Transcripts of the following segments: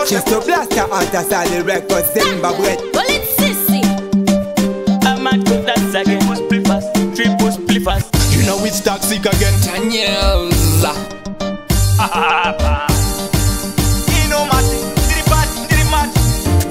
She's to blaster out a solid record Zimbabwe. Well, it's Sissy. I'm a good dance again. Push play fast, triple play fast. You know it's toxic again. Daniels.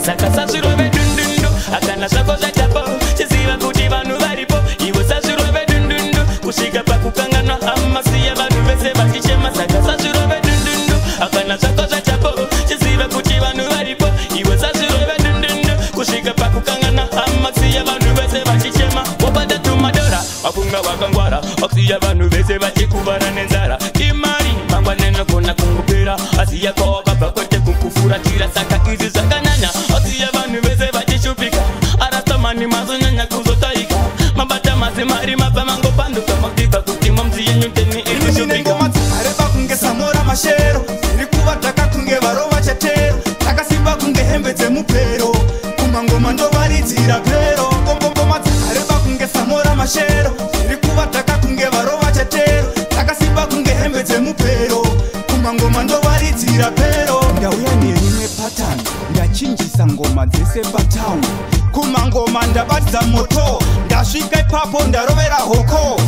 Saka sasirove dundundo, akana sako za chapo. Chisiva kuti vanu varipo, iwo sasirove dundundo. Kushika pa kukangana hamasi ya vanu vese vachichema. Saka sasirove dundundo, akana sako za chapo. Chisiva kuti vanu varipo, iwo sasirove dundundo. Kushika pa kukangana hamasi ya vanu vese vachichema. Wapata tumadora, wapunga wakangwara. Oksi ya vanu vese vachikubara nenzara. Imari, mangwa nena kona kungupira. Asiya kwa baba kote kukufura tira. Saka izi zakanyanya. Mani mazonyanya kuzotaika mabata mazimari mapamango panduka makipa kutima mziyenyu teni ilishupiga areba kunge samora mashero irikuba taka kunge varova chatero takasimba kunge hembedze mupero kumangoma ndo varitira pero ngoma areba kunge samora mashero irikuba taka kunge varova chatero takasimba kunge hembedze mupero kumangoma ndo varitira pero ndauya nerimwe pattern ndachinjisa ngoma dzese patown kumangoma ndabatsa moto ndasvika ipapo ndarovera hoko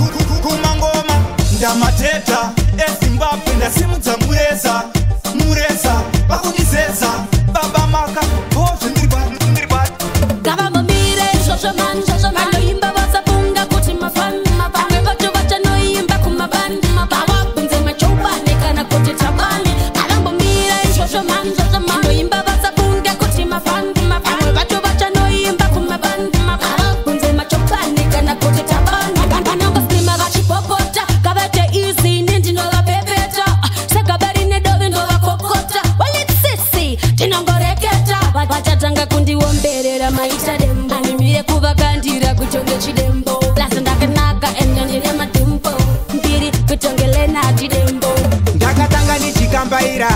kumangoma ndamateta eZimbabwe ndasimudza mureza vakundizeza baba maka ozvindiribati Gavamamire shoshaman vanoimba vasafunga kuti mafani vamwe vacho vachanoimba kumabani gavabunze machobane kana kuti tabane gavambomire shoshaman vanoimba vasafunga kuti mafani vamwe vacho vachanoimba kumabani gavabunze machobane kana kuti tabane vanongosima vachipopota gavete izi nindinovapepeta segabari nedovi ndovakokota walitsisi tinongoreketa vachatanga kundiwomberera maita dembo animire kuvakandira kutonge chidembo lasi ndakanaka ende ndine madhumbo mbiri kutongele nati dembo ndakatanga ndichikambaira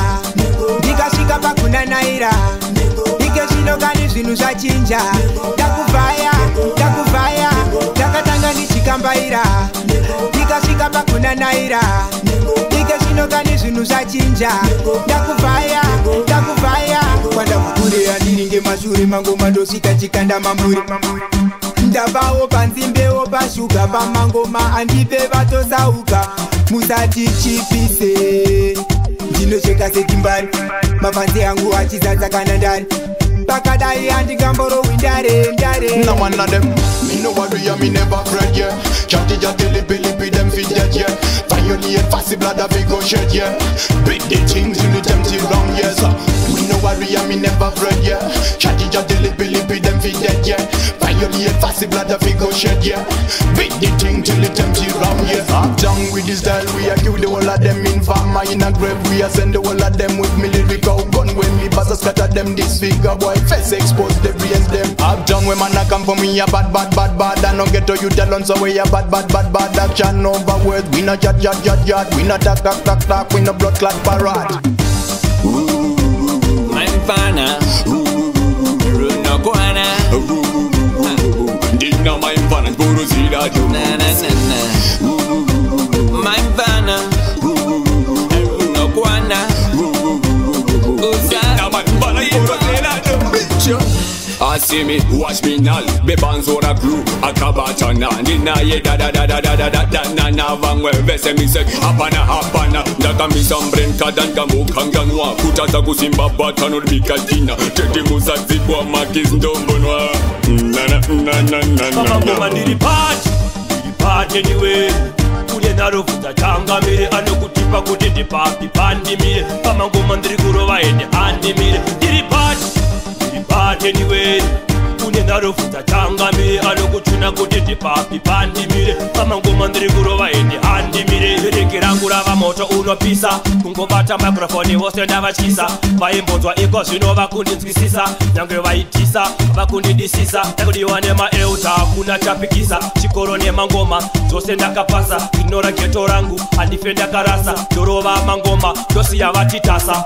ndikasvika pakunanaira ike zvino kani zvinhu zvachinja ndakuvhaya ndakatanga ndichikambaira ndikasvika pakunanaira ike zvino kani zvinhu zvachinja ndakuvhaya kwandakukuriya ndiringe mashure mangoma ndosvika chikanda mamburi ndavawo panzimbewo pashuga pamangoma andipe vatosauka musati chipise ndinocheka sekimbari mabvanzi angu achizadza kana ndari pakadai handingamborowi ndare No one of them, me no worry and me never fret, yeah. Chatty lippy them fit dead, yeah. Violate fussy blood of go shed, yeah. Big the things in the tempty wrong, yes. Me no worry and me never fret, yeah. Chatty lippy them fit dead, yeah. Violate fussy blood of go shed, yeah. Big the thing till the tempty wrong, yeah. I'm done with this style, we are kill the whole of them in farmer in a grave. We are send the whole of them with me lyrical gun. When me buzz scatter them disfigure, boy face expose the brains them. I'm done when man a come for me a bad. I no get to you tell on so we a bad. Action over words, we no chat. We no talk, we no blood clot parade. I'm fana, no guana. Digna my fana, guru zila do. My fana, no guana. Digna my fana, guru zila do. I see me, watch me now. Be banzora crew, akabatana. Nina ye da na vangwe vese mi se hapana. Ndaka mi sambrenka danga mukanganwa. Kutata kusimba batano bikatina. Tete musazi kwa makis ndombonwa. Kama ngoma ndiripati anyway. Kule narofuta changa mire anokutipa kuti ndipapi pandimire. Kama ngoma ndirikurowa ende andimire. Ndiripati anyway. Kune narofuta changa mire anokuchuna kuti ndipapi pandimire. Kama ngoma ndirikurowa ende andimire. Ringi rangu rava moto unopisa. Kungobata microphone vose ndavachisa. Vaimbodzwa iko zvino vakundinzwisisa. Nyange vaitisa vakundidisisa. Takudiwa nemaeuta hakuna chapikisa. Chikoro nemangoma dzose ndakapasa. Ignora geto rangu handife ndakarasa. Ndorova mangoma ndosiya vatitasa.